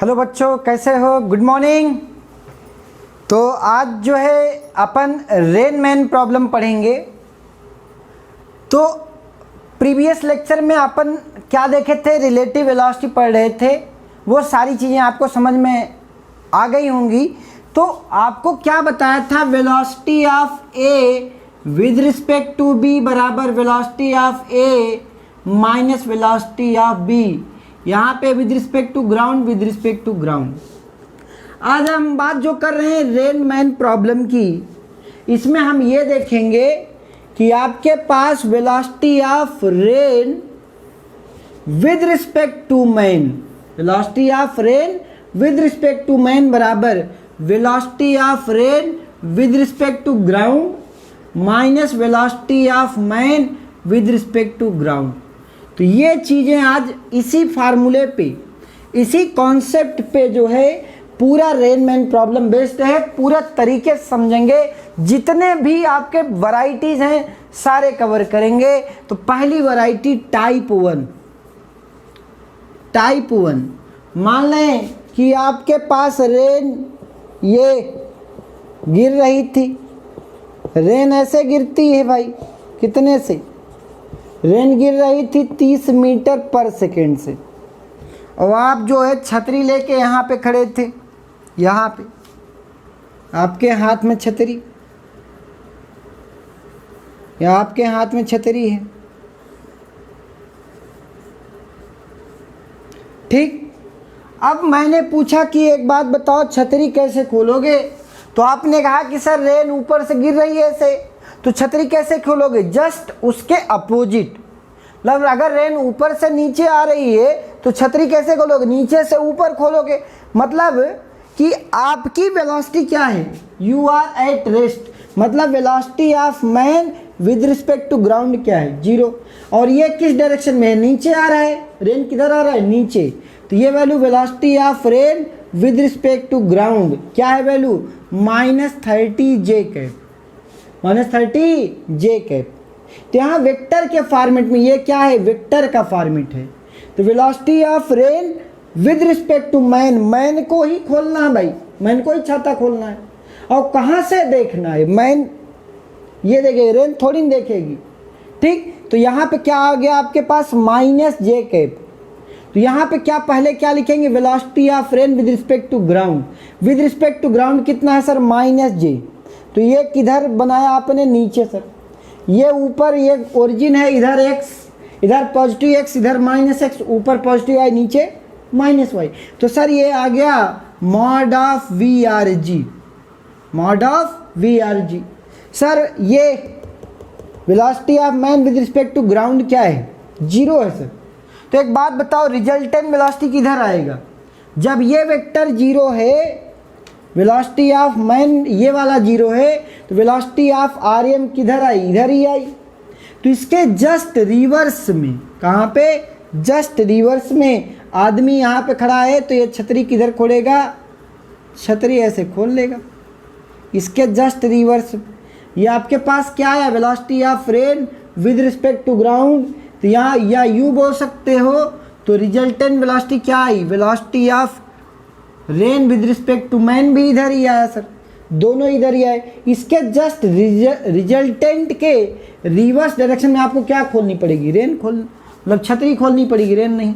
Hello बच्चों, कैसे हो? Good morning. तो आज जो है अपन रेन मैन प्रॉब्लम पढ़ेंगे। तो प्रीवियस लेक्चर में अपन क्या देखे थे? रिलेटिव वेलोसिटी पढ़ रहे थे। वो सारी चीज़ें आपको समझ में आ गई होंगी। तो आपको क्या बताया था? Velocity of A with respect to B बराबर velocity of A minus velocity of B. यहाँ पे with respect to ground, with respect to ground. आज हम बात जो कर रहे हैं रेन मैन प्रॉब्लम की, इसमें हम ये देखेंगे कि आपके पास velocity of rain with respect to man, velocity of rain with respect to man बराबर velocity of rain with respect to ground minus velocity of man with respect to ground. तो ये चीज़ें आज इसी फार्मूले पे, इसी कॉन्सेप्ट पे जो है पूरा रेन मैन प्रॉब्लम बेस्ड है। पूरा तरीके से समझेंगे, जितने भी आपके वैरायटीज हैं सारे कवर करेंगे। तो पहली variety type one. Type one, मान लें कि आपके पास रेन ये गिर रही थी। रेन ऐसे गिरती है भाई, कितने से? रेन गिर रही थी 30 मीटर पर सेकेंड से। और आप जो है छतरी लेके यहाँ पे खड़े थे। यहाँ पे आपके हाथ में छतरी, या आपके हाथ में छतरी है, ठीक। अब मैंने पूछा कि एक बात बताओ, छतरी कैसे खोलोगे? तो आपने कहा कि सर रेन ऊपर से गिर रही है ऐसे, तो छतरी कैसे खोलोगे? जस्ट उसके अपोजिट, मतलब अगर रेन ऊपर से नीचे आ रही है तो छतरी कैसे खोलोगे? नीचे से ऊपर खोलोगे। मतलब कि आपकी वेलोसिटी क्या है? यू आर एट रेस्ट, मतलब velocity of man with respect to ground क्या है? 0। और ये किस डायरेक्शन में है? नीचे आ रहा है। रेन किधर आ रहा है? नीचे। तो ये value velocity of rain with respect to ground क्या है? Value -30 J cap, -30 J cap. तो यहाँ वेक्टर के फॉर्मेट में ये क्या है? वेक्टर का फॉर्मेट है। तो velocity of rain with respect to man, man को ही खोलना है भाई, मैन को ही छाता खोलना है। और कहाँ से देखना है? मैन ये देखेगी, रेन थोड़ी नहीं देखेगी, ठीक। तो यहाँ पे क्या आ गया आपके पास? -जे कैप। तो यहाँ पे क्या पहले क्या लिखेंगे? Velocity of rain with respect to ground. With respect to ground कितना है सर? -जे। तो ये किधर बनाया आपने? नीचे सर। ये ऊपर ये ओरिजिन है, इधर x, इधर पॉजिटिव x, इधर -x, ऊपर पॉजिटिव y, नीचे -y। तो सर ये आ गया mod of VRG, mod of VRG। Sir ये velocity of man with respect to ground क्या है? 0 है सर। तो एक बात बताओ, रिजल्टेंट वेलोसिटी किधर आएगा? जब ये वेक्टर 0 है, वेलोसिटी ऑफ मैन ये वाला 0 है, तो वेलोसिटी ऑफ RM किधर आई? इधर ही आई। तो इसके जस्ट रिवर्स में, कहाँ पे? जस्ट रिवर्स में आदमी यहाँ पे खड़ा है, तो ये छतरी किधर खोलेगा? छतरी ऐसे खोल लेगा। इसके जस्ट रिवर्स ये आपके पास क्या है? Velocity of rain with respect to ground. तो यहाँ या यू बोल सकते हो। तो रिजल्टेंट वेलोसिटी क्या आई? Velocity of rain with respect to man भी इधर ही आया सर, दोनों इधर ही आए। इसके जस्ट रिजल्टेंट के रिवर्स डायरेक्शन में आपको क्या खोलनी पड़ेगी? रेन खोल, मतलब छतरी खोलनी पड़ेगी, रेन नहीं।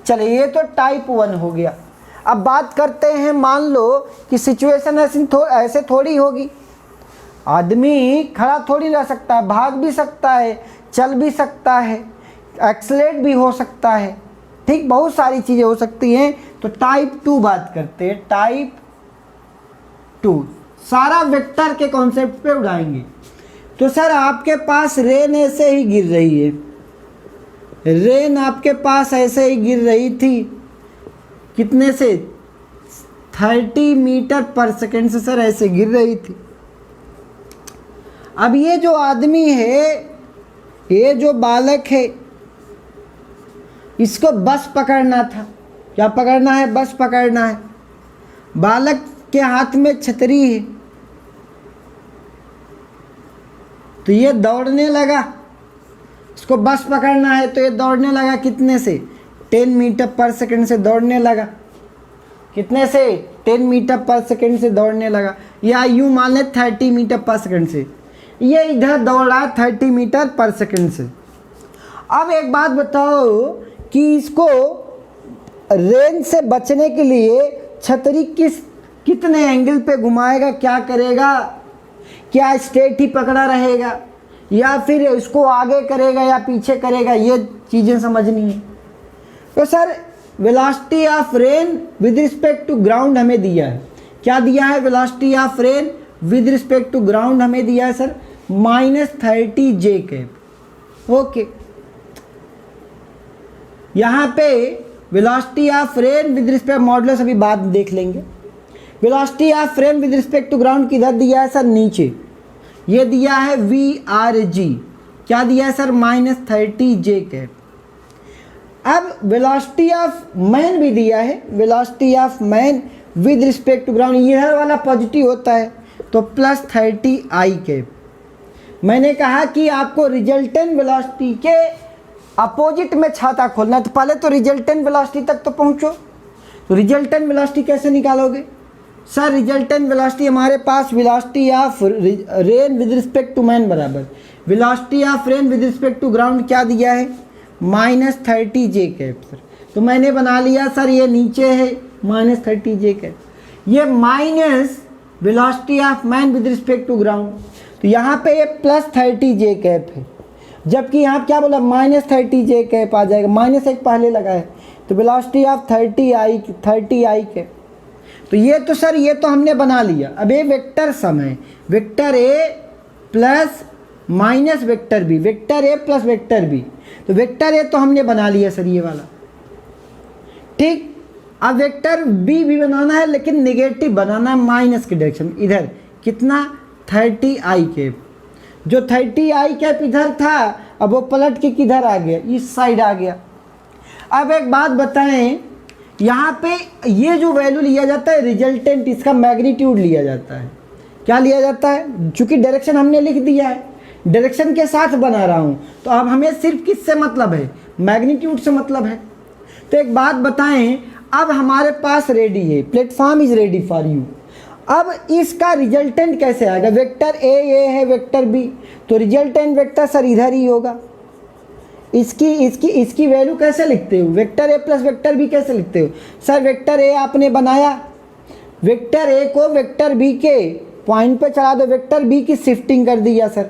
चलिए, ये तो टाइप 1 हो गया। अब बात करते हैं, मान लो कि सिचुएशन ऐसे थोड़ी होगी। आदमी खड़ा थोड़ी रह सकता है, भाग भी सकता है, चल भी सकता है, एक्सलेट भी हो सकता है, ठीक। बहुत सारी चीज़ें हो सकती हैं। तो टाइप 2 बात करते हैं। टाइप 2 सारा वेक्टर के कॉन्सेप्ट पे उड़ाएंगे। तो सर आपके पास रेन ऐसे ही गिर रही है, रेन आपके पास ऐसे ही गिर रही थी, कितने से? 30 मीटर पर सेकेंड से सर ऐसे गिर रही थी। अब ये जो आदमी है, ये जो बालक है, इसको बस पकड़ना था। क्या पकड़ना है? बस पकड़ना है। बालक के हाथ में छतरी है, तो ये दौड़ने लगा। इसको बस पकड़ना है, तो ये दौड़ने लगा कितने से? 10 मीटर पर सेकंड से दौड़ने लगा। कितने से 10 मीटर पर सेकंड से दौड़ने लगा, या यूँ मान लें 30 मीटर पर सेकंड से, ये इधर दौड़ रहा है 30 मीटर पर सेकंड से। अब एक बात बताओ कि इसको रेन से बचने के लिए छतरी कितने एंगल पे घुमाएगा, क्या करेगा, क्या स्ट्रेट ही पकड़ा रहेगा या फिर इसको आगे करेगा या पीछे करेगा, ये चीज़ें समझनी है। तो sir velocity of rain with respect to ground हमें दिया है, क्या दिया है, velocity of rain with respect to ground हमें दिया है सर -30 J कैप। ओके, यहाँ पे velocity of rain with respect modulus अभी बाद में देख लेंगे। Velocity of rain with respect to ground किधर दिया है सर, नीचे, ये दिया है VRG, क्या दिया है सर -30 J कैप। अब वेलोसिटी ऑफ मैन भी दिया है, velocity of man with respect to ground, इधर वाला पॉजिटिव होता है तो +30 I कैप। मैंने कहा कि आपको रिजल्टेंट वेलोसिटी के अपोजिट में छाता खोलना है, तो पहले तो रिजल्टेंट वेलोसिटी तक तो पहुंचो। तो रिजल्टेंट वेलोसिटी कैसे निकालोगे सर, रिजल्टेंट वेलोसिटी हमारे पास velocity of rain with respect to man बराबर velocity of rain with respect to ground क्या दिया है -30 J कैप सर। तो मैंने बना लिया सर, ये नीचे है -30 J कैप, ये minus velocity of man with respect to ground, तो यहाँ पे ये +30 J कैप है, जबकि यहाँ क्या बोला -30 J कैप आ जाएगा, -1 पहले लगा है, तो वेलोसिटी ऑफ 30 I कैप। तो ये तो सर ये तो हमने बना लिया। अब ये वेक्टर सम है, vector A plus minus vector B, vector A plus vector B, तो वेक्टर ए तो हमने बना लिया सर ये वाला, ठीक। अब वेक्टर बी भी बनाना है लेकिन नेगेटिव बनाना है, माइनस की डायरेक्शन, इधर कितना 30 I कैप। जो 30 I कैप इधर था अब वो पलट के किधर आ गया, इस साइड आ गया। अब एक बात बताएं, यहाँ पे ये जो वैल्यू लिया जाता है रिजल्टेंट, इसका मैग्नीट्यूड लिया जाता है, क्या लिया जाता है, चूँकि डायरेक्शन हमने लिख दिया है, डायरेक्शन के साथ बना रहा हूँ, तो अब हमें सिर्फ किससे मतलब है, मैग्नीट्यूड से मतलब है। तो एक बात बताएं, अब हमारे पास रेडी है, platform is ready for you. अब इसका रिजल्टेंट कैसे आएगा, वेक्टर ए ये है, वेक्टर बी, तो रिजल्टेंट वेक्टर सर इधर ही होगा। इसकी वैल्यू कैसे लिखते हो, vector A plus vector B कैसे लिखते हो सर, वेक्टर ए आपने बनाया, वेक्टर ए को वेक्टर बी के पॉइंट पे चला दो, वेक्टर बी की शिफ्टिंग कर दिया सर,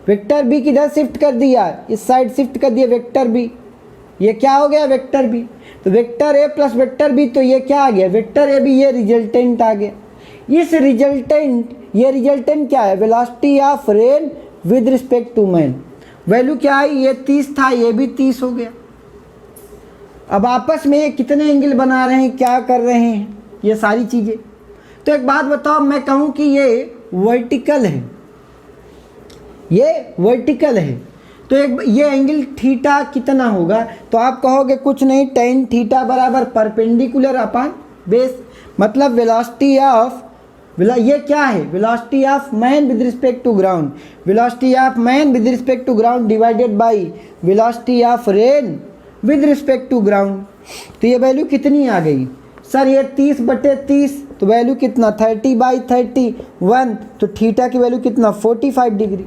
वेक्टर बी किधर शिफ्ट कर दिया, इस साइड शिफ्ट कर दिया वेक्टर बी, ये क्या हो गया वेक्टर बी, तो vector A plus vector B, तो ये क्या आ गया वेक्टर ए बी, ये रिजल्टेंट आ गया। इस रिजल्टेंट, ये रिजल्टेंट क्या है, velocity of rain with respect to man, value क्या है, ये 30 था, ये भी 30 हो गया। अब आपस में ये कितने एंगल बना रहे हैं, क्या कर रहे हैं, ये सारी चीज़ें। तो एक बात बताओ, मैं कहूँ कि ये वर्टिकल है, ये वर्टिकल है, तो एक ये एंगल थीटा कितना होगा, तो आप कहोगे कुछ नहीं, tan थीटा बराबर परपेंडिकुलर अपॉन बेस, मतलब वेलोसिटी ऑफ, ये क्या है, velocity of man with respect to ground, velocity of man with respect to ground divided by velocity of rain with respect to ground. तो ये वैल्यू कितनी आ गई sir, ये 30/30, तो वैल्यू कितना 30/31, तो थीटा की वैल्यू कितना 45 डिग्री,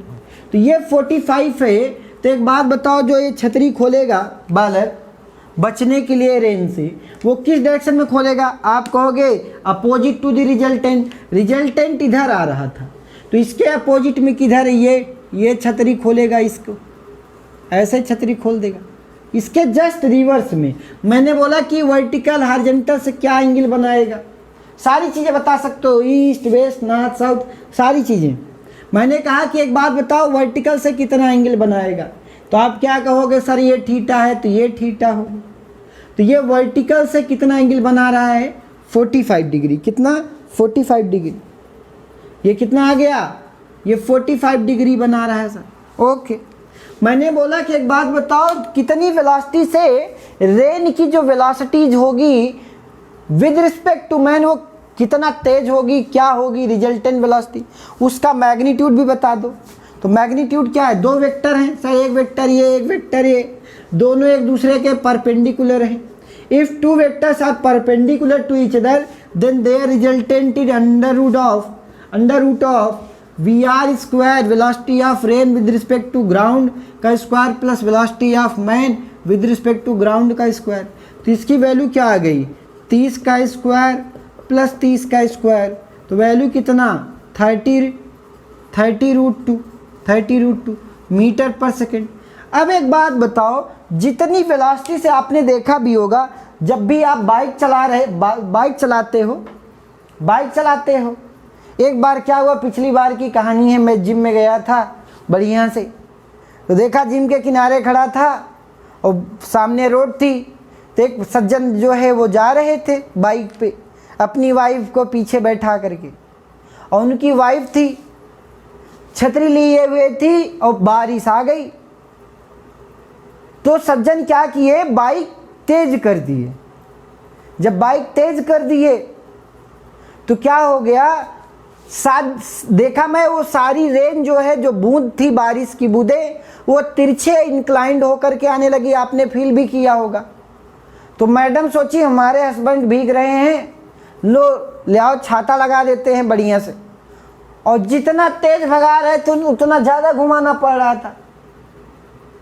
तो ये 45 है। तो एक बात बताओ, जो ये छतरी खोलेगा बालक बचने के लिए रेन से, वो किस डायरेक्शन में खोलेगा, आप कहोगे opposite to the resultant, resultant इधर आ रहा था, तो इसके अपोजिट में किधर है, ये छतरी खोलेगा, इसको ऐसे छतरी खोल देगा, इसके जस्ट रिवर्स में। मैंने बोला कि वर्टिकल हॉरिजॉन्टल से क्या एंगल बनाएगा, सारी चीज़ें बता सकते हो, ईस्ट वेस्ट नॉर्थ साउथ सारी चीज़ें। मैंने कहा कि एक बात बताओ, वर्टिकल से कितना एंगल बनाएगा, तो आप क्या कहोगे सर, ये थीटा है तो ये थीटा होगा, तो ये वर्टिकल से कितना एंगल बना रहा है 45 डिग्री, कितना 45 डिग्री, ये कितना आ गया, ये 45 डिग्री बना रहा है सर। ओके, मैंने बोला कि एक बात बताओ, कितनी वेलोसिटी से रेन की जो वेलोसिटीज होगी विद रिस्पेक्ट टू मैन, वो कितना तेज होगी, क्या होगी रिजल्टेंट वेलोसिटी, उसका मैग्नीट्यूड भी बता दो। तो मैग्नीट्यूड क्या है, दो वेक्टर हैं सर, एक वेक्टर ये, एक वेक्टर ये, दोनों एक दूसरे के परपेंडिकुलर हैं, If two vectors are perpendicular to each other, then their resultant is under root of VR square velocity of rain with respect to ground का square plus velocity of man with respect to ground का square. तो इसकी value क्या आ गई, 30 का square plus 30 का square, तो value कितना 30√2 मीटर पर सेकेंड। अब एक बात बताओ, जितनी वेलोसिटी से आपने देखा भी होगा, जब भी आप बाइक चलाते हो, एक बार क्या हुआ, पिछली बार की कहानी है, मैं जिम में गया था बढ़िया से, तो देखा जिम के किनारे खड़ा था और सामने रोड थी, तो एक सज्जन जो है वो जा रहे थे बाइक पे अपनी वाइफ को पीछे बैठा करके, और उनकी वाइफ थी छतरी लिए हुए थी और बारिश आ गई, तो सज्जन क्या किए, बाइक तेज कर दिए। जब बाइक तेज कर दिए तो क्या हो गया, देखा मैं वो सारी रेन जो है, जो बूंद थी बारिश की बूंदें, वो तिरछे इंक्लाइंड होकर के आने लगी, आपने फील भी किया होगा। तो मैडम सोची हमारे हस्बैंड भीग रहे हैं, लो ले आओ छाता लगा देते हैं बढ़िया से, और जितना तेज भगा रहे थे उतना ज़्यादा घुमाना पड़ रहा था।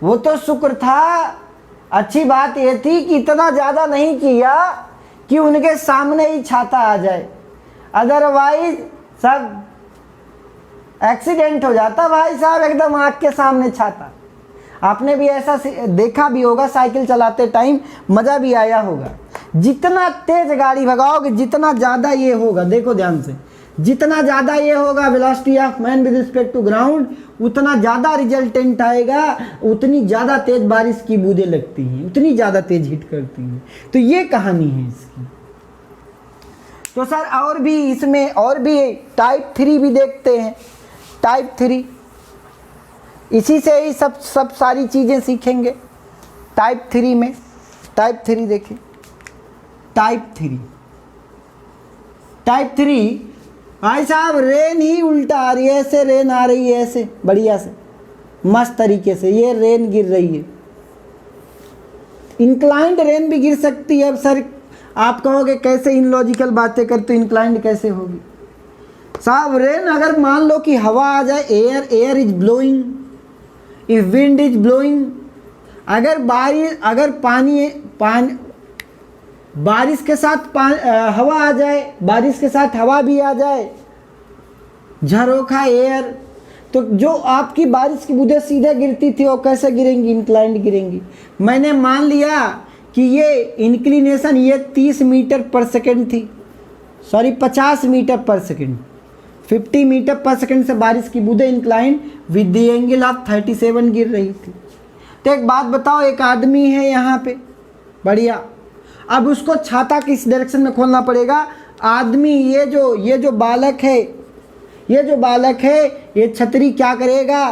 वो तो शुक्र था, अच्छी बात ये थी कि इतना ज़्यादा नहीं किया कि उनके सामने ही छाता आ जाए, अदरवाइज सब एक्सीडेंट हो जाता भाई साहब, एकदम आँख के सामने छाता। आपने भी ऐसा देखा भी होगा, साइकिल चलाते टाइम मज़ा भी आया होगा। जितना तेज गाड़ी भगाओगे जितना ज़्यादा ये होगा, देखो ध्यान से, जितना ज़्यादा ये होगा velocity of man with respect to ground, उतना ज़्यादा रिजल्टेंट आएगा, उतनी ज़्यादा तेज बारिश की बूंदें लगती हैं, उतनी ज़्यादा तेज हिट करती हैं। तो ये कहानी है इसकी। तो सर और भी इसमें और भी टाइप 3 भी देखते हैं। टाइप 3 इसी से ही सब सारी चीज़ें सीखेंगे। टाइप 3 में, टाइप 3 देखें, टाइप 3 भाई साहब रेन ही उल्टा आ रही है, ऐसे रेन आ रही है, ऐसे बढ़िया से मस्त तरीके से ये रेन गिर रही है। इंक्लाइंड रेन भी गिर सकती है। अब सर आप कहोगे कैसे इन लॉजिकल बातें करते, इंक्लाइंड कैसे होगी साहब। रेन अगर मान लो कि हवा आ जाए, air is blowing, if wind is blowing, अगर बारिश के साथ हवा आ जाए, बारिश के साथ हवा भी आ जाए, झरोखा एयर, तो जो आपकी बारिश की बूंदें सीधे गिरती थी वो कैसे गिरेंगी, इंक्लाइंड गिरेंगी। मैंने मान लिया कि ये इंक्लिनेशन ये 30 मीटर पर सेकेंड थी, सॉरी 50 मीटर पर सेकेंड, 50 मीटर पर सेकेंड से बारिश की बूंदें inclined with the angle of 37 गिर रही थी। तो एक बात बताओ, एक आदमी है यहाँ पे बढ़िया, अब उसको छाता किस डायरेक्शन में खोलना पड़ेगा। आदमी ये जो बालक है, ये छतरी क्या करेगा,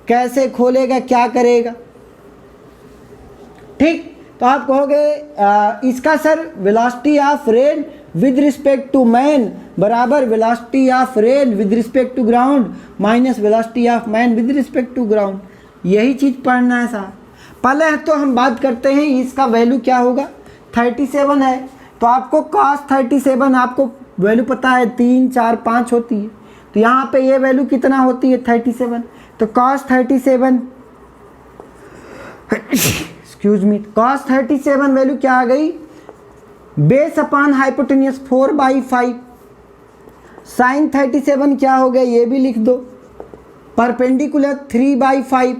कैसे खोलेगा, क्या करेगा, ठीक। तो आप कहोगे इसका sir velocity of rain with respect to man बराबर velocity of rain with respect to ground minus velocity of man with respect to ground. यही चीज़ पढ़ना है साहब। पहले तो हम बात करते हैं इसका वैल्यू क्या होगा, 37 है, तो आपको cos 37 आपको वैल्यू पता है 3, 4, 5 होती है, तो यहाँ पे ये वैल्यू कितना होती है 37, तो cos 37 excuse me, cos 37 value क्या आ गई, बेस अपॉन हाइपोटेन्यूस 4/5, sin 37 क्या हो गया ये भी लिख दो, परपेंडिकुलर 3/5,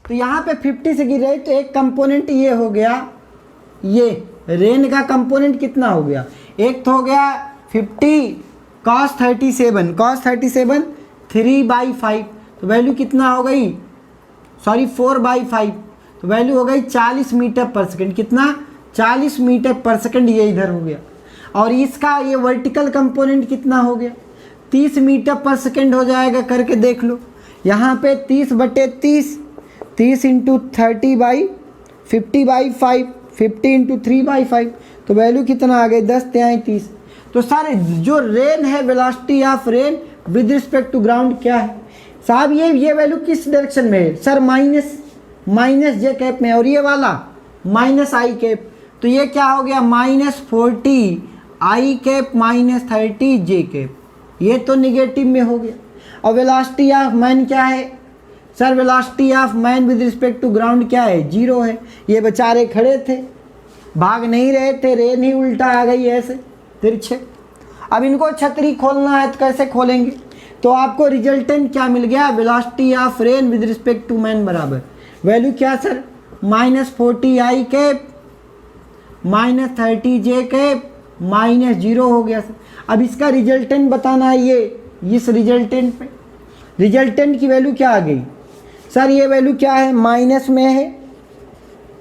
तो यहाँ पे 50 से गिर रही, तो एक कंपोनेंट ये हो गया, ये रेन का कंपोनेंट कितना हो गया, एक तो हो गया 50 cos 37 3/5, तो वैल्यू कितना हो गई, सॉरी 4/5, तो वैल्यू हो गई 40 मीटर पर सेकेंड, कितना 40 मीटर पर सेकेंड, ये इधर हो गया। और इसका ये वर्टिकल कंपोनेंट कितना हो गया 30 मीटर पर सेकेंड हो जाएगा, करके देख लो। यहाँ पे 30/30, 30 इंटू 30/50/5, 50 इंटू 3/5, तो वैल्यू कितना आ गई 10 × 30। तो सर जो रेन है, velocity of rain with respect to ground क्या है साहब, ये वैल्यू किस डायरेक्शन में है सर, माइनस जे कैप में, और ये वाला माइनस आई कैप, तो ये क्या हो गया -40 आई कैप -30 जे कैप, ये तो निगेटिव में हो गया। और वेलोसिटी ऑफ मैन क्या है sir? Velocity of man with respect to ground क्या है? 0 है। ये बेचारे खड़े थे, भाग नहीं रहे थे, रेन ही उल्टा आ गई ऐसे तिरछे। अब इनको छतरी खोलना है तो कैसे खोलेंगे? तो आपको रिजल्टेंट क्या मिल गया? Velocity of rain with respect to man बराबर वैल्यू क्या sir? -40 I cap -30 J cap -0 हो गया सर। अब इसका रिजल्टेंट बताना है, ये इस रिजल्टेंट पे रिजल्टेंट की वैल्यू क्या आ गई सर? ये वैल्यू क्या है? माइनस में है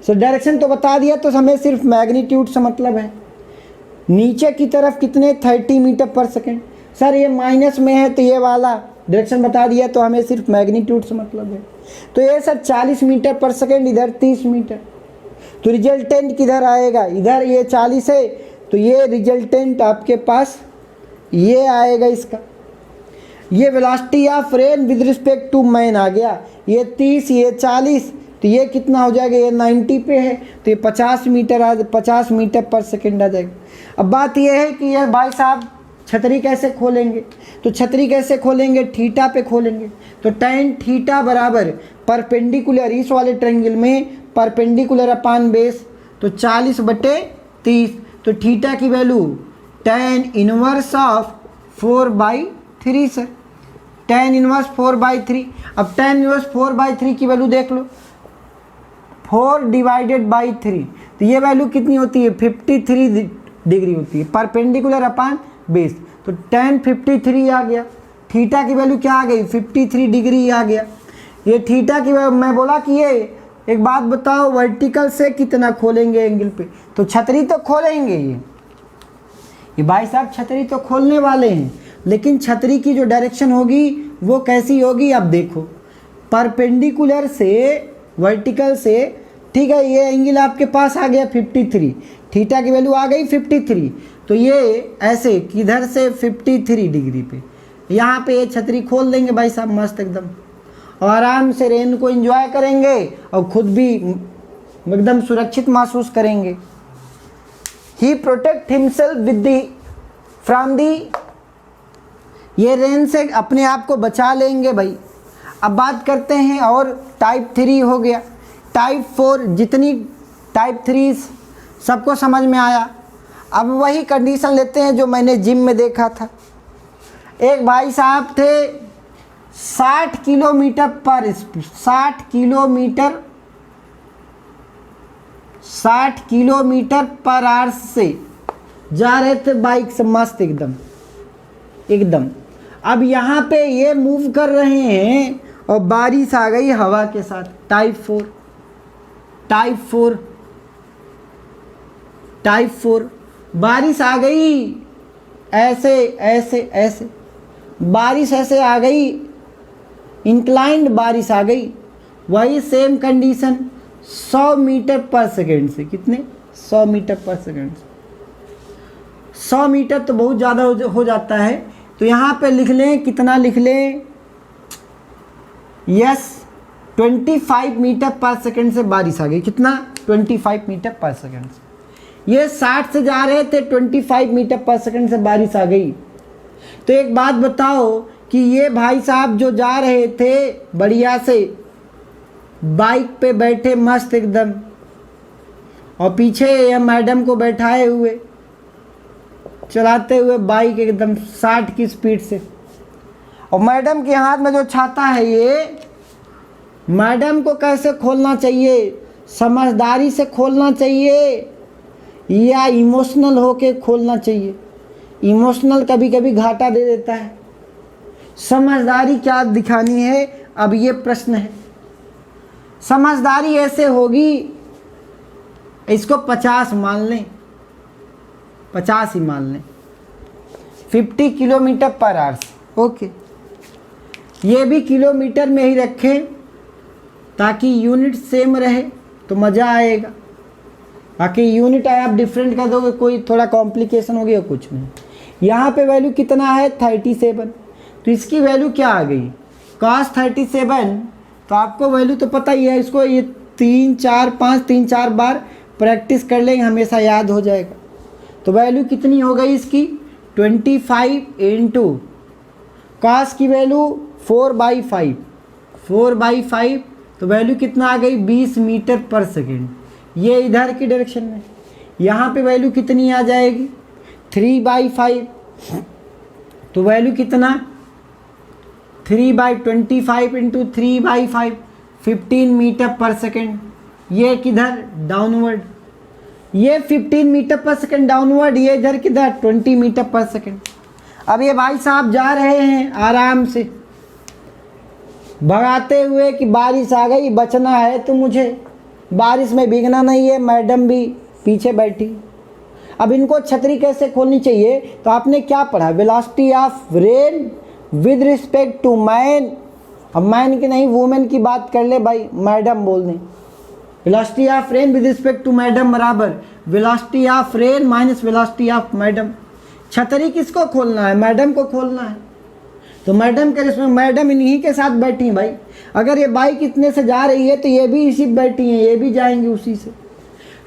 सर। डायरेक्शन तो बता दिया, तो हमें सिर्फ मैग्नीट्यूड से मतलब है। नीचे की तरफ कितने? 30 मीटर पर सेकेंड सर। ये माइनस में है तो ये वाला डायरेक्शन बता दिया, तो हमें सिर्फ मैग्नीट्यूड से मतलब है। तो ये सर 40 मीटर पर सेकेंड, इधर 30 मीटर। तो रिजल्टेंट किधर आएगा? इधर ये 40 है तो ये रिजल्टेंट आपके पास ये आएगा इसका। ये velocity of rain with respect to man आ गया, ये 30 ये 40, तो ये कितना हो जाएगा? ये 90 पे है तो ये 50 मीटर पर सेकेंड आ जाएगा। अब बात ये है कि ये भाई साहब छतरी कैसे खोलेंगे? तो छतरी कैसे खोलेंगे? थीटा पे खोलेंगे। तो tan थीटा बराबर परपेंडिकुलर, इस वाले ट्रायंगल में परपेंडिकुलर अपान बेस, तो 40/30। तो थीटा की value tan inverse of 4/3 sir, tan inverse 4/3। अब tan इनवर्स 4/3 की वैल्यू देख लो, 4/3, तो ये वैल्यू कितनी होती है? 53 डिग्री होती है, परपेंडिकुलर अपान बेस। तो tan 53 आ गया। थीटा की वैल्यू क्या आ गई? 53 डिग्री आ गया। ये थीटा की वैल्यू, मैं बोला कि ये एक बात बताओ, वर्टिकल से कितना खोलेंगे एंगल पे? तो छतरी तो खोलेंगे ये भाई साहब छतरी तो खोलने वाले हैं, लेकिन छतरी की जो डायरेक्शन होगी वो कैसी होगी? अब देखो, परपेंडिकुलर से वर्टिकल से, ठीक है, ये एंगल आपके पास आ गया 53, थीटा की वैल्यू आ गई 53, तो ये ऐसे किधर से 53 डिग्री पे यहाँ पे ये छतरी खोल देंगे भाई साहब मस्त एकदम, और आराम से रेन को एंजॉय करेंगे और खुद भी एकदम सुरक्षित महसूस करेंगे। He protect himself with the from the, ये रेन से अपने आप को बचा लेंगे भाई। अब बात करते हैं, और टाइप 3 हो गया, टाइप 4, जितनी टाइप 3 सबको समझ में आया। अब वही कंडीशन लेते हैं जो मैंने जिम में देखा था। एक भाई साहब थे 60 किलोमीटर पर स्पीड, 60 किलोमीटर पर आवर से जा रहे थे बाइक से मस्त एकदम। अब यहाँ पे ये मूव कर रहे हैं और बारिश आ गई हवा के साथ, टाइप 4 बारिश आ गई, ऐसे बारिश ऐसे आ गई, इंक्लाइंड बारिश आ गई। वही सेम कंडीशन 100 मीटर पर सेकेंड से, कितने? 100 मीटर पर सेकेंड से। 100 मीटर तो बहुत ज़्यादा हो जाता है, तो यहाँ पे लिख लें, कितना लिख लें? यस, 25 मीटर पर सेकेंड से बारिश आ गई। कितना? 25 मीटर पर सेकेंड से। ये 60 से जा रहे थे, 25 मीटर पर सेकेंड से बारिश आ गई। तो एक बात बताओ कि ये भाई साहब जो जा रहे थे बढ़िया से बाइक पे बैठे मस्त एकदम, और पीछे ये मैडम को बैठाए हुए चलाते हुए बाइक एकदम 60 की स्पीड से, और मैडम के हाथ में जो छाता है, ये मैडम को कैसे खोलना चाहिए? समझदारी से खोलना चाहिए या इमोशनल होके खोलना चाहिए? इमोशनल कभी कभी घाटा दे देता है, समझदारी क्या दिखानी है? अब ये प्रश्न है। समझदारी ऐसे होगी, इसको 50 मान लें, 50 ही मान लें, 50 किलोमीटर पर आवर, ओके। ये भी किलोमीटर में ही रखें ताकि यूनिट सेम रहे तो मज़ा आएगा। बाकी यूनिट आप डिफरेंट कर दोगे, कोई थोड़ा कॉम्प्लिकेशन हो गया, कुछ नहीं। यहाँ पे वैल्यू कितना है? 37, तो इसकी वैल्यू क्या आ गई? cos 37, तो आपको वैल्यू तो पता ही है, इसको ये 3 4 5 3 4 बार प्रैक्टिस कर लेंगे, हमेशा याद हो जाएगा। तो वैल्यू कितनी हो गई इसकी 25 इंटू कॉस की वैल्यू 4/5, 4/5 तो वैल्यू कितना आ गई 20 मीटर पर सेकेंड। ये इधर की डायरेक्शन में, यहाँ पे वैल्यू कितनी आ जाएगी 3/5, तो वैल्यू कितना 3/25 इंटू 3/5 15 मीटर पर सेकेंड। ये किधर डाउनवर्ड, ये 15 मीटर पर सेकेंड डाउनवर्ड, ये इधर किधर 20 मीटर पर सेकेंड। अब ये भाई साहब जा रहे हैं आराम से भगाते हुए कि बारिश आ गई, बचना है तो मुझे, बारिश में भीगना नहीं है। मैडम भी पीछे बैठी। अब इनको छतरी कैसे खोलनी चाहिए, तो आपने क्या पढ़ा, velocity of rain with respect to man. अब मैन की नहीं वुमेन की बात कर ले भाई, मैडम बोल दें। Velocity of rain with respect to madam बराबर velocity of rain minus velocity of madam. छतरी किसको खोलना है, मैडम को खोलना है। तो मैडम के रिस्पेक्ट, मैडम इन्हीं के साथ बैठी हैं भाई। अगर ये बाइक इतने से जा रही है तो ये भी इसी बैठी हैं, ये भी जाएंगे उसी से।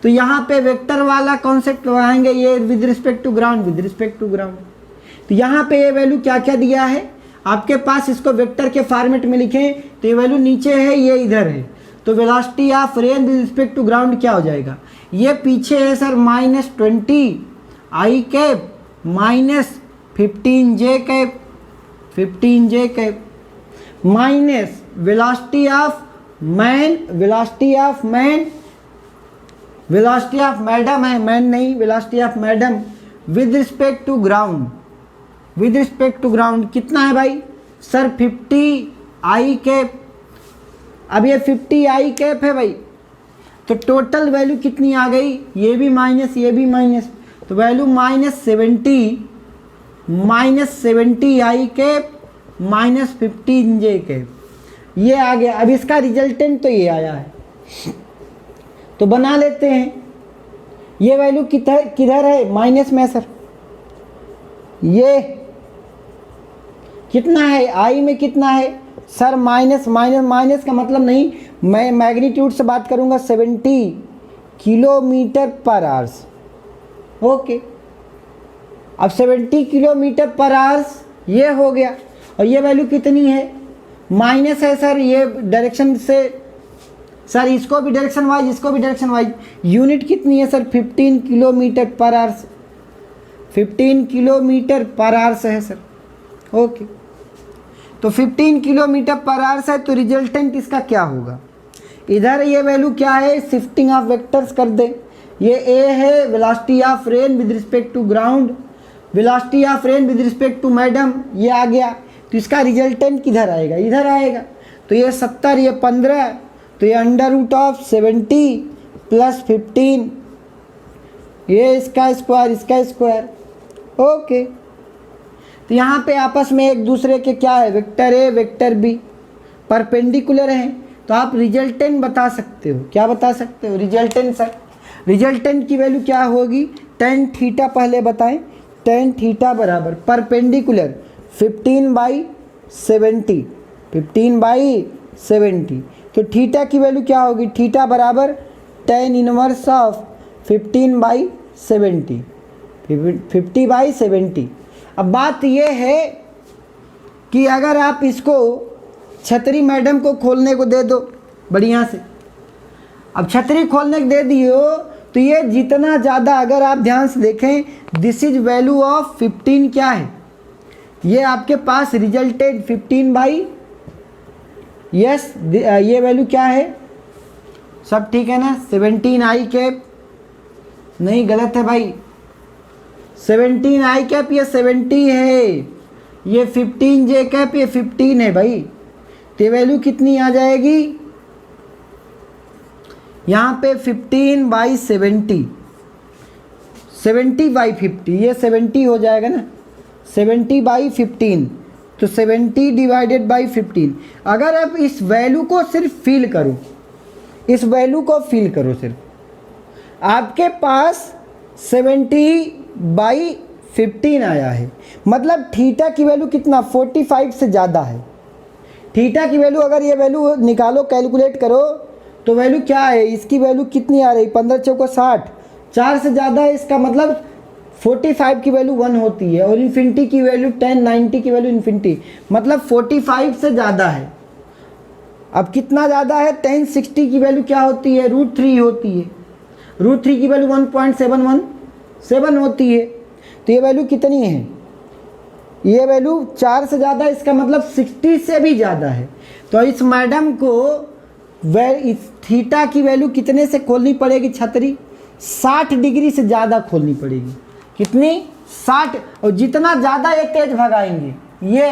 तो यहाँ पे वेक्टर वाला कॉन्सेप्ट लगाएंगे, ये with respect to ground, with respect to ground. तो यहाँ पे ये वैल्यू क्या क्या दिया है आपके पास, इसको वेक्टर के फॉर्मेट में लिखें तो ये वैल्यू नीचे है, ये इधर है। तो velocity of rain with respect to ground क्या हो जाएगा, ये पीछे है sir -20 I cap minus 15 j cap minus velocity of man, velocity of man, velocity of madam है, मैन नहीं, velocity of madam with respect to ground, with respect to ground कितना है भाई सर 50 आई कैप। अब ये 50 आई कैप है भाई, तो टोटल वैल्यू कितनी आ गई, ये भी माइनस ये भी माइनस, तो वैल्यू -70 आई कैप माइनस 15 जे कैप, ये आ गया। अब इसका रिजल्टेंट तो ये आया है, तो बना लेते हैं। ये वैल्यू किधर है, माइनस में सर, ये कितना है आई में कितना है सर, माइनस माइनस माइनस का मतलब नहीं, मैं मैग्नीट्यूड से बात करूंगा 70 किलोमीटर पर आवर्स। ओके, अब 70 किलोमीटर पर आवर्स ये हो गया, और ये वैल्यू कितनी है माइनस है सर, ये डायरेक्शन से सर, इसको भी डायरेक्शन वाइज, इसको भी डायरेक्शन वाइज। यूनिट कितनी है सर 15 किलोमीटर पर आवर्स, 15 किलोमीटर पर आवर्स है सर। ओके, तो 15 किलोमीटर पर आवर्स है, तो रिजल्टेंट इसका क्या होगा, इधर ये वैल्यू क्या है, शिफ्टिंग ऑफ वेक्टर्स कर दे। ये ए है velocity of rain with respect to ground, velocity of rain with respect to madam, ये आ गया। तो इसका रिजल्टेंट किधर आएगा, इधर आएगा। तो ये 70 ये 15, तो ये √70 + 15, ये इसका स्क्वायर इसका स्क्वायर। ओके, तो यहाँ पे आपस में एक दूसरे के क्या है, vector A vector B perpendicular हैं, तो आप रिजल्टेंट बता सकते हो। क्या बता सकते हो, रिजल्टेंट सर, रिजल्टेंट की वैल्यू क्या होगी tan थीटा, पहले बताएं tan थीटा बराबर परपेंडिकुलर 15/70, 15/70। तो थीटा की वैल्यू क्या होगी, थीटा बराबर tan इनवर्स ऑफ 15/70, 50/70। अब बात यह है कि अगर आप इसको छतरी मैडम को खोलने को दे दो बढ़िया से, अब छतरी खोलने को दे दियो, तो ये जितना ज़्यादा, अगर आप ध्यान से देखें, दिस इज वैल्यू ऑफ 15 क्या है, ये आपके पास रिजल्टेड 15 यस, ये वैल्यू क्या है, सब ठीक है ना, 17 आई कैप, नहीं गलत है भाई, 17 आई कैप, ये 70 है, ये 15 जे कैप, ये 15 है भाई। तो वैल्यू कितनी आ जाएगी यहाँ पे 15/70, 70/50, ये 70 हो जाएगा ना, 70/15, तो 70 / 15। अगर आप इस वैल्यू को सिर्फ फील करो, इस वैल्यू को फील करो सिर्फ, आपके पास 70/15 आया है, मतलब थीटा की वैल्यू कितना 45 से ज़्यादा है। थीटा की वैल्यू, अगर ये वैल्यू निकालो कैलकुलेट करो, तो वैल्यू क्या है, इसकी वैल्यू कितनी आ रही, 15 चौको 60, 4 से ज़्यादा है, इसका मतलब 45 की वैल्यू 1 होती है, और इन्फिनिटी की वैल्यू 10, 90 की वैल्यू इन्फिनिटी, मतलब 45 से ज़्यादा है। अब कितना ज़्यादा है, 10, 60 की वैल्यू क्या होती है, √3 होती है, √3 की वैल्यू 1.717 होती है। तो ये वैल्यू कितनी है, ये वैल्यू 4 से ज़्यादा, इसका मतलब 60 से भी ज़्यादा है। तो इस मैडम को इस थीटा की वैल्यू कितने से खोलनी पड़ेगी, छतरी 60 डिग्री से ज़्यादा खोलनी पड़ेगी। कितनी, 60। और जितना ज़्यादा ये तेज भगाएंगे, ये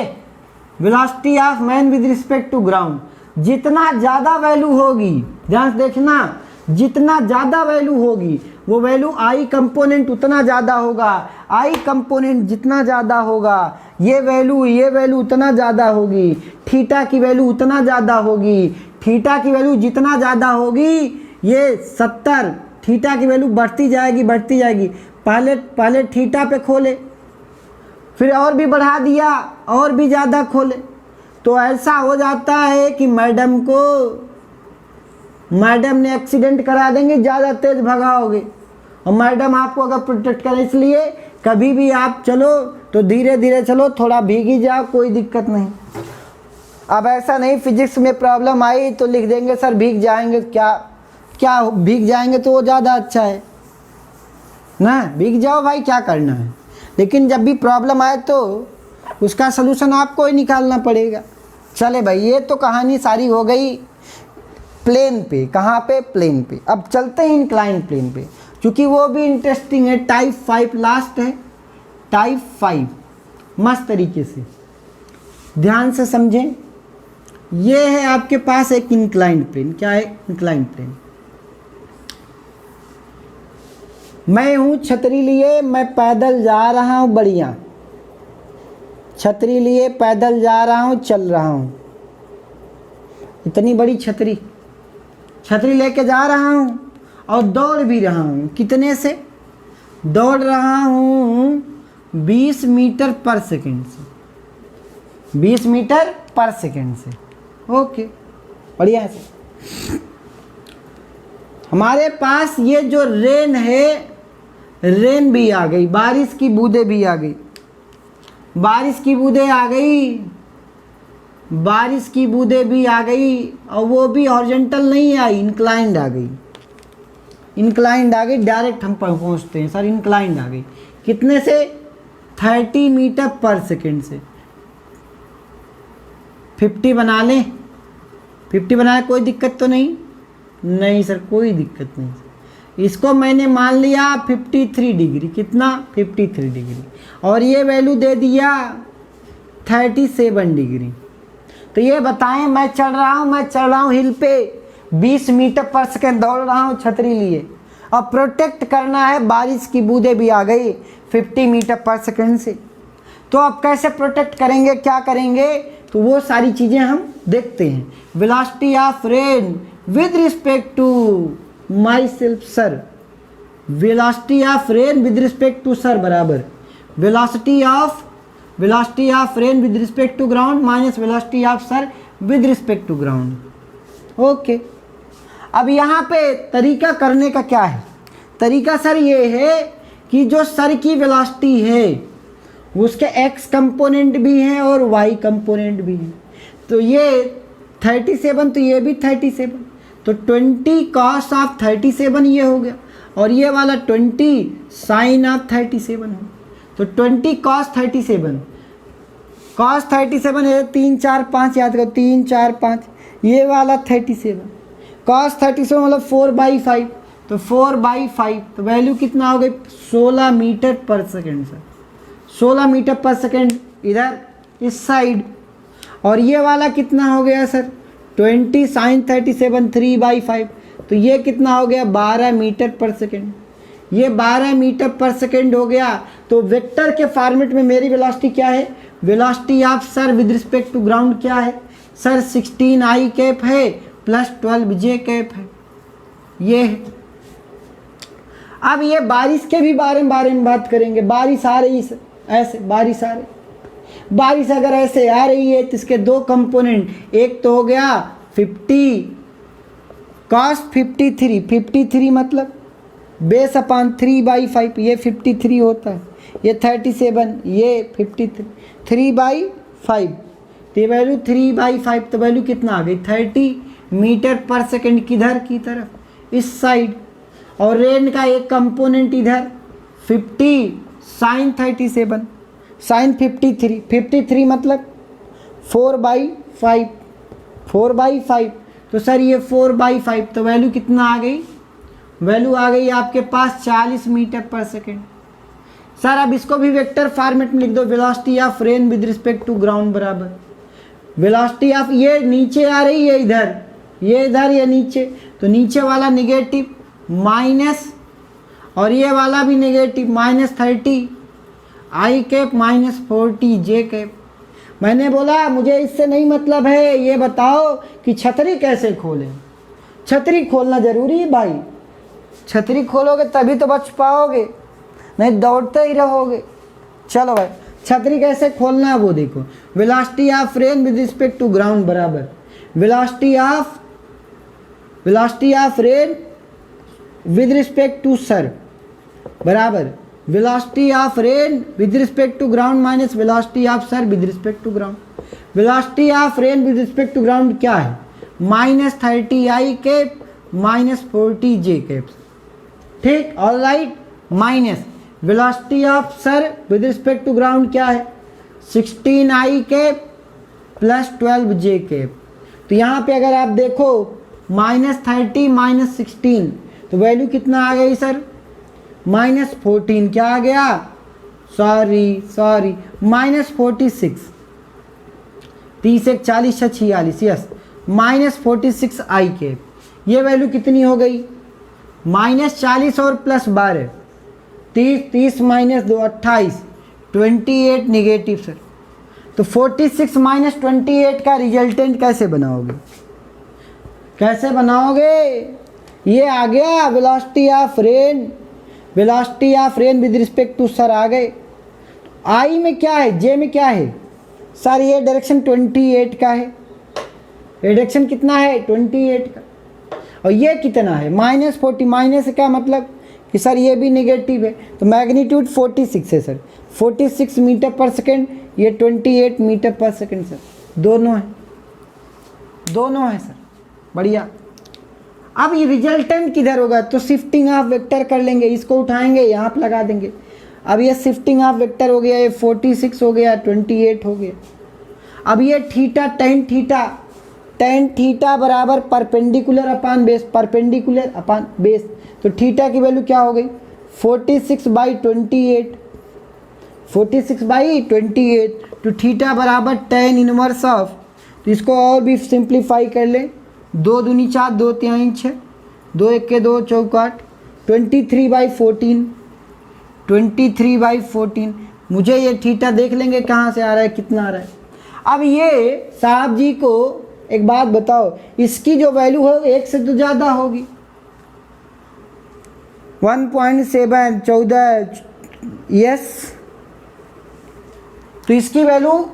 velocity of man with respect to ground, जितना ज़्यादा वैल्यू होगी, ध्यान से देखना, जितना ज़्यादा वैल्यू होगी वो वैल्यू आई कंपोनेंट उतना ज़्यादा होगा, आई कंपोनेंट जितना ज़्यादा होगा ये वैल्यू उतना ज़्यादा होगी, थीटा की वैल्यू उतना ज़्यादा होगी, थीटा की वैल्यू जितना ज़्यादा होगी ये 70, थीटा की वैल्यू बढ़ती जाएगी। पहले थीटा पे खोले, फिर और भी बढ़ा दिया, और भी ज़्यादा खोले, तो ऐसा हो जाता है कि मैडम ने एक्सीडेंट करा देंगे, ज़्यादा तेज भगाओगे, और मैडम आपको अगर प्रोटेक्ट करें, इसलिए कभी भी आप चलो तो धीरे धीरे चलो, थोड़ा भीगी जाओ, कोई दिक्कत नहीं। अब ऐसा नहीं फिजिक्स में प्रॉब्लम आई तो लिख देंगे सर भीग जाएंगे, क्या भीग जाएंगे तो वो ज़्यादा अच्छा है ना, भीग जाओ भाई, क्या करना है। लेकिन जब भी प्रॉब्लम आए तो उसका सलूशन आपको ही निकालना पड़ेगा। चले भाई, ये तो कहानी सारी हो गई प्लेन पे। कहाँ पे, प्लेन पे। अब चलते हैं इंक्लाइन प्लेन पे, क्योंकि वो भी इंटरेस्टिंग है। टाइप 5 लास्ट है, टाइप 5 मस्त तरीके से ध्यान से समझें। ये है आपके पास एक इंक्लाइंड प्लेन। क्या है, इंक्लाइंड प्लेन। मैं हूँ छतरी लिए, मैं पैदल जा रहा हूँ, बढ़िया, छतरी लिए पैदल जा रहा हूँ, चल रहा हूँ, इतनी बड़ी छतरी लेके जा रहा हूँ और दौड़ भी रहा हूँ। कितने से दौड़ रहा हूँ, 20 मीटर पर सेकंड से, 20 मीटर पर सेकंड से। ओके, बढ़िया से। हमारे पास ये जो रेन है, रेन भी आ गई, बारिश की बूंदें भी आ गई, बारिश की बूंदें आ गई, बारिश की बूंदें भी आ गई, और वो भी हॉरिजॉन्टल नहीं आई, इंक्लाइंड आ गई, इंक्लाइंड आ गई। डायरेक्ट हम पहुंचते हैं सर, इंक्लाइंड आ गई। कितने से, 30 मीटर पर सेकंड से। 50 बना लें, 50 बनाए, कोई दिक्कत तो नहीं, नहीं सर कोई दिक्कत नहीं। इसको मैंने मान लिया 53 डिग्री, कितना, 53 डिग्री, और ये वैल्यू दे दिया 37 डिग्री। तो ये बताएं, मैं चल रहा हूँ हिल पे, 20 मीटर पर सेकंड दौड़ रहा हूँ छतरी लिए, और प्रोटेक्ट करना है, बारिश की बूंदें भी आ गई 50 मीटर पर सेकंड से। तो अब कैसे प्रोटेक्ट करेंगे, क्या करेंगे, तो वो सारी चीज़ें हम देखते हैं। Velocity of rain with respect to myself sir, velocity of rain with respect to sir बराबर velocity of rain with respect to ground minus velocity of sir with respect to ground. Okay, अब यहाँ पे तरीका करने का क्या है, तरीका सर ये है कि जो सर की वेलोसिटी है उसके x कंपोनेंट भी हैं और y कंपोनेंट भी हैं। तो ये 37, तो ये भी 37, तो 20 cos ऑफ 37 ये हो गया, और ये वाला 20 sin ऑफ 37 हो। तो 20 cos 37, cos 37 है 3 4 5, याद करो 3 4 5, ये वाला 37, cos 37 मतलब 4/5, तो 4/5, तो वैल्यू कितना हो गई, 16 मीटर पर सेकेंड सर, 16 मीटर पर सेकेंड इधर इस साइड। और ये वाला कितना हो गया सर, 20 sin 37 3/5, तो ये कितना हो गया, 12 मीटर पर सेकेंड। ये 12 मीटर पर सेकेंड हो गया। तो वेक्टर के फॉर्मेट में मेरी वेलोसिटी क्या है, velocity of sir with respect to ground क्या है सर, 16i कैप है प्लस 12j कैप है, ये है। अब ये बारिश के भी बारे में बात करेंगे। बारिश आ रही है ऐसे, बारिश आ रही, बारिश अगर ऐसे आ रही है तो इसके दो कंपोनेंट, एक तो हो गया 50 cos 53, 53 मतलब बेस अपान 3/5, ये 53 होता है, ये 37, ये 53, 3/5, तो ये वैल्यू 3/5, तो वैल्यू कितना आ गई 30 मीटर पर सेकंड, किधर की तरफ, इस साइड। और रेन का एक कंपोनेंट इधर 50 साइन 37 साइन 53, 53 मतलब 4/5, 4/5, तो सर ये 4/5, तो वैल्यू कितना आ गई, वैल्यू आ गई आपके पास 40 मीटर पर सेकेंड। सर अब इसको भी वेक्टर फॉर्मेट में लिख दो, velocity of rain with respect to ground बराबर वेलोसिटी ऑफ, ये नीचे आ रही है इधर, ये इधर, ये नीचे, तो नीचे वाला निगेटिव माइनस, और ये वाला भी negative -30 i cap -40 j cap. मैंने बोला मुझे इससे नहीं मतलब है, ये बताओ कि छतरी कैसे खोलें। छतरी खोलना ज़रूरी है भाई, छतरी खोलोगे तभी तो बच पाओगे, नहीं दौड़ते ही रहोगे। चलो भाई छतरी कैसे खोलना है वो देखो, velocity of rain with respect to ground बराबर velocity of rain with respect to sir बराबर velocity of rain with respect to ground minus velocity of sir with respect to ground. Velocity of rain with respect to ground क्या है, -30 i cap -40 j cap, ठीक, all right. Minus velocity of sir with respect to ground क्या है, 16 आई cap +12 जे cap. तो यहाँ पे अगर आप देखो -30 -16, तो वैल्यू कितना आ गई सर, -14, क्या आ गया, सॉरी -46, 30 1 40 46, यस, -46 आई कैप। ये वैल्यू कितनी हो गई, -40 और +12, 30 -2 28, 28 निगेटिव सर। तो 46 - 28 का रिजल्टेंट कैसे बनाओगे, कैसे बनाओगे, ये आ गया velocity of rain with respect to sir आ गए। आई में क्या है, जे में क्या है सर, ये डायरेक्शन 28 का है, ये डायरेक्शन कितना है 28 का, और ये कितना है -40, माइनस का मतलब कि सर ये भी नेगेटिव है, तो मैग्नीट्यूड 46 है सर, 46 मीटर पर सेकेंड, ये 28 मीटर पर सेकेंड सर, दोनों है सर, बढ़िया। अब ये रिजल्टेंट किधर होगा, तो शिफ्टिंग ऑफ वेक्टर कर लेंगे, इसको उठाएंगे यहाँ पर लगा देंगे। अब ये शिफ्टिंग ऑफ वेक्टर हो गया, ये 46 हो गया, 28 हो गया। अब ये थीटा टेन थीटा बराबर परपेंडिकुलर अपॉन बेस, तो थीटा की वैल्यू क्या हो गई 46/28, 46/28, तो थीटा बराबर tan इनवर्स ऑफ, तो इसको और भी सिंप्लीफाई कर लें, 2 दूनी 4, 2 तिहाई 6, 2 1 2 चौकाट, 23/14, मुझे ये थीटा देख लेंगे कहाँ से आ रहा है, कितना आ रहा है। अब ये साहब जी को एक बात बताओ, इसकी जो वैल्यू हो 1 से तो ज़्यादा होगी, 1.7 14, यस, तो इसकी वैल्यू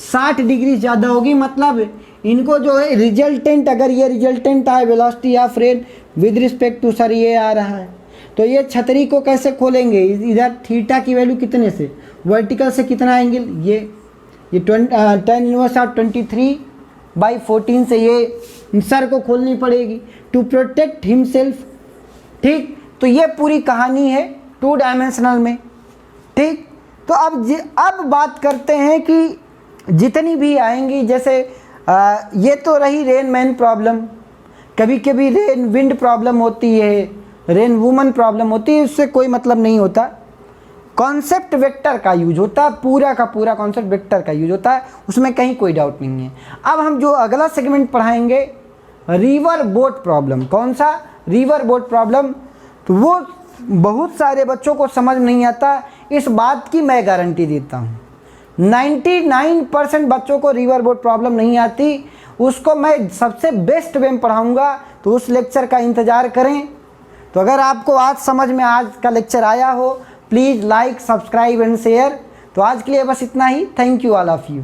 60 डिग्री ज़्यादा होगी। मतलब इनको जो है रिजल्टेंट, अगर ये रिजल्टेंट आए velocity of rain with respect to sir ये आ रहा है, तो ये छतरी को कैसे खोलेंगे, इधर थीटा की वैल्यू कितने से, वर्टिकल से कितना एंगल, ये tan इनवर्स ऑफ 23/14 से ये सर को खोलनी पड़ेगी टू प्रोटेक्ट हिमसेल्फ, ठीक। तो ये पूरी कहानी है 2 डायमेंशनल में, ठीक। तो अब बात करते हैं कि जितनी भी आएंगी, जैसे ये तो रही रेन मैन प्रॉब्लम, कभी कभी रेन विंड प्रॉब्लम होती है, रेन वुमन प्रॉब्लम होती है, उससे कोई मतलब नहीं होता, कॉन्सेप्ट वेक्टर का यूज होता है, पूरा का पूरा कॉन्सेप्ट वेक्टर का यूज होता है, उसमें कहीं कोई डाउट नहीं है। अब हम जो अगला सेगमेंट पढ़ाएंगे रिवर बोट प्रॉब्लम, कौन सा, रिवर बोट प्रॉब्लम, तो वो बहुत सारे बच्चों को समझ नहीं आता, इस बात की मैं गारंटी देता हूँ 99% बच्चों को रिवर बोट प्रॉब्लम नहीं आती, उसको मैं सबसे बेस्ट वे में पढ़ाऊँगा, तो उस लेक्चर का इंतज़ार करें। तो अगर आपको आज समझ में आज का लेक्चर आया हो, please like, subscribe and share. तो आज के लिए बस इतना ही, thank you all of you.